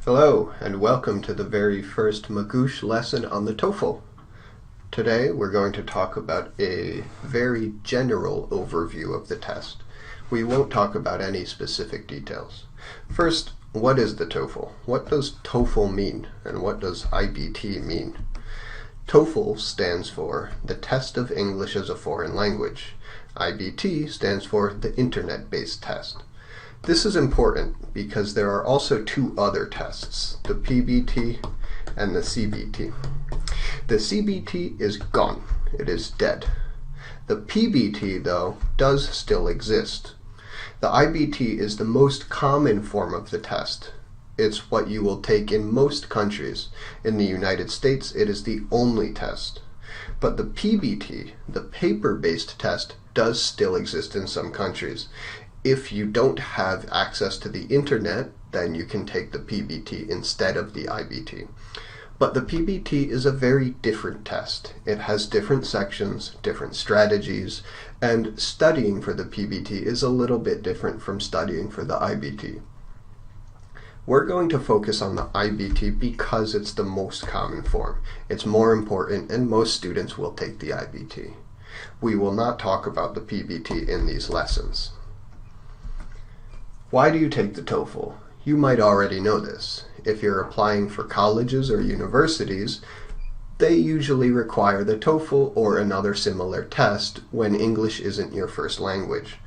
Hello, and welcome to the very first Magoosh lesson on the TOEFL. Today we're going to talk about a very general overview of the test. We won't talk about any specific details. First, what is the TOEFL? What does TOEFL mean, and what does IBT mean? TOEFL stands for the Test of English as a Foreign Language. IBT stands for the Internet-Based Test. This is important because there are also two other tests, the PBT and the CBT. The CBT is gone. It is dead. The PBT, though, does still exist. The IBT is the most common form of the test. It's what you will take in most countries. In the United States, it is the only test. But the PBT, the paper-based test, does still exist in some countries. If you don't have access to the internet, then you can take the PBT instead of the IBT. But the PBT is a very different test. It has different sections, different strategies, and studying for the PBT is a little bit different from studying for the IBT. We're going to focus on the IBT because it's the most common form. It's more important, and most students will take the IBT. We will not talk about the PBT in these lessons. Why do you take the TOEFL? You might already know this. If you're applying for colleges or universities, they usually require the TOEFL or another similar test when English isn't your first language.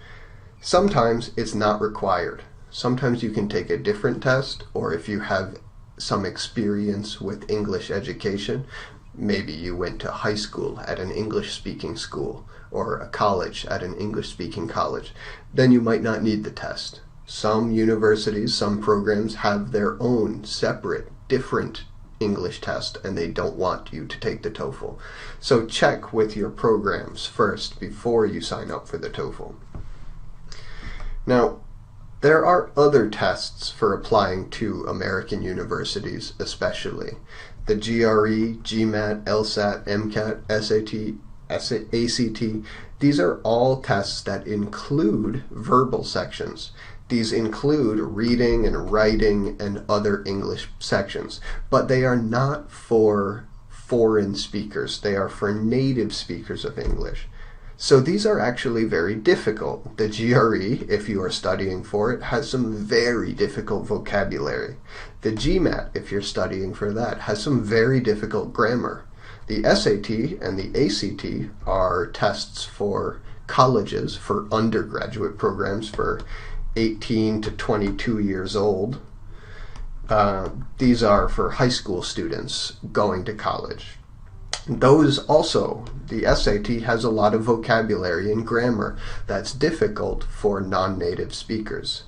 Sometimes it's not required. Sometimes you can take a different test, or if you have some experience with English education, maybe you went to high school at an English-speaking school or a college at an English-speaking college, then you might not need the test. Some universities, some programs have their own separate, different English test, and they don't want you to take the TOEFL. So check with your programs first before you sign up for the TOEFL. Now, there are other tests for applying to American universities, especially. The GRE, GMAT, LSAT, MCAT, SAT, ACT, these are all tests that include verbal sections. These include reading and writing and other English sections, but they are not for foreign speakers. They are for native speakers of English. So these are actually very difficult. The GRE, if you are studying for it, has some very difficult vocabulary. The GMAT, if you're studying for that, has some very difficult grammar. The SAT and the ACT are tests for colleges, for undergraduate programs, for 18 to 22 years old. These are for high school students going to college. Those also, the SAT has a lot of vocabulary and grammar that's difficult for non-native speakers.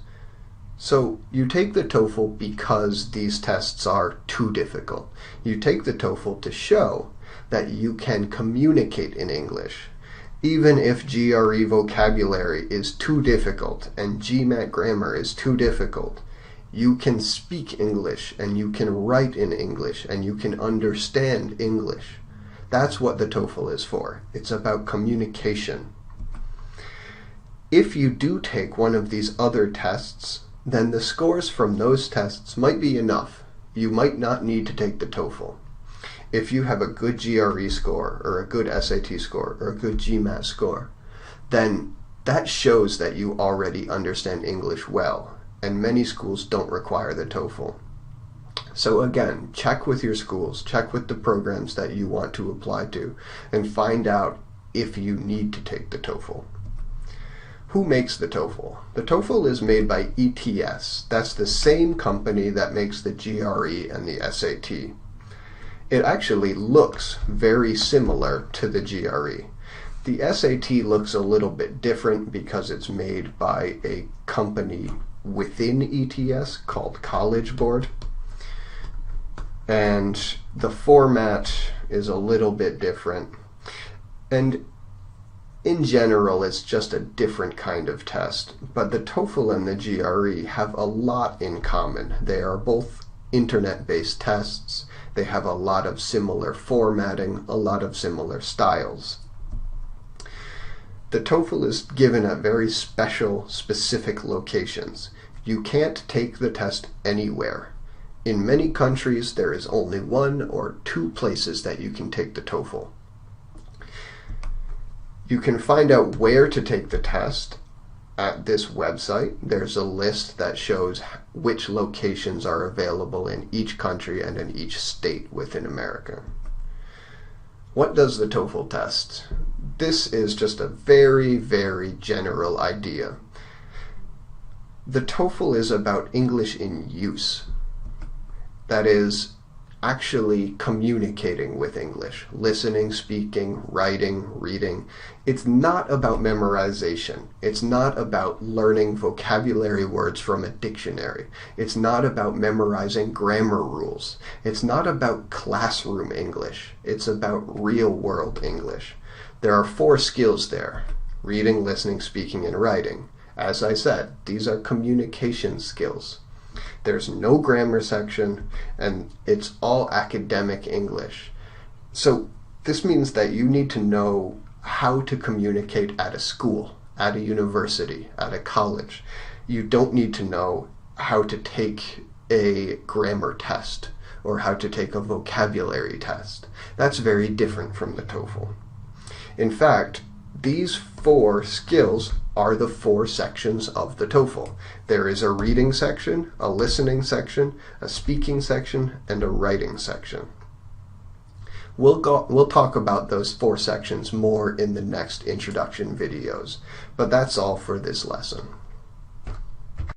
So you take the TOEFL because these tests are too difficult. You take the TOEFL to show that you can communicate in English. Even if GRE vocabulary is too difficult and GMAT grammar is too difficult, you can speak English and you can write in English and you can understand English. That's what the TOEFL is for. It's about communication. If you do take one of these other tests, then the scores from those tests might be enough. You might not need to take the TOEFL. If you have a good GRE score or a good SAT score or a good GMAT score, then that shows that you already understand English well, and many schools don't require the TOEFL. So again, check with your schools, check with the programs that you want to apply to, and find out if you need to take the TOEFL. Who makes the TOEFL? The TOEFL is made by ETS. That's the same company that makes the GRE and the SAT. It actually looks very similar to the GRE. The SAT looks a little bit different because it's made by a company within ETS called College Board. And the format is a little bit different. And in general, it's just a different kind of test. But the TOEFL and the GRE have a lot in common. They are both internet-based tests. They have a lot of similar formatting, a lot of similar styles. The TOEFL is given at very special, specific locations. You can't take the test anywhere. In many countries, there is only 1 or 2 places that you can take the TOEFL. You can find out where to take the test at this website. There's a list that shows which locations are available in each country and in each state within America. What does the TOEFL test? This is just a very, very general idea. The TOEFL is about English in use. That is, actually communicating with English, listening, speaking, writing, reading. It's not about memorization. It's not about learning vocabulary words from a dictionary. It's not about memorizing grammar rules. It's not about classroom English. It's about real-world English. There are 4 skills there: reading, listening, speaking, and writing. As I said, these are communication skills. There's no grammar section, and it's all academic English. So this means that you need to know how to communicate at a school, at a university, at a college. You don't need to know how to take a grammar test or how to take a vocabulary test. That's very different from the TOEFL. In fact, these 4 skills are the 4 sections of the TOEFL. There is a reading section, a listening section, a speaking section, and a writing section. We'll talk about those 4 sections more in the next introduction videos, but that's all for this lesson.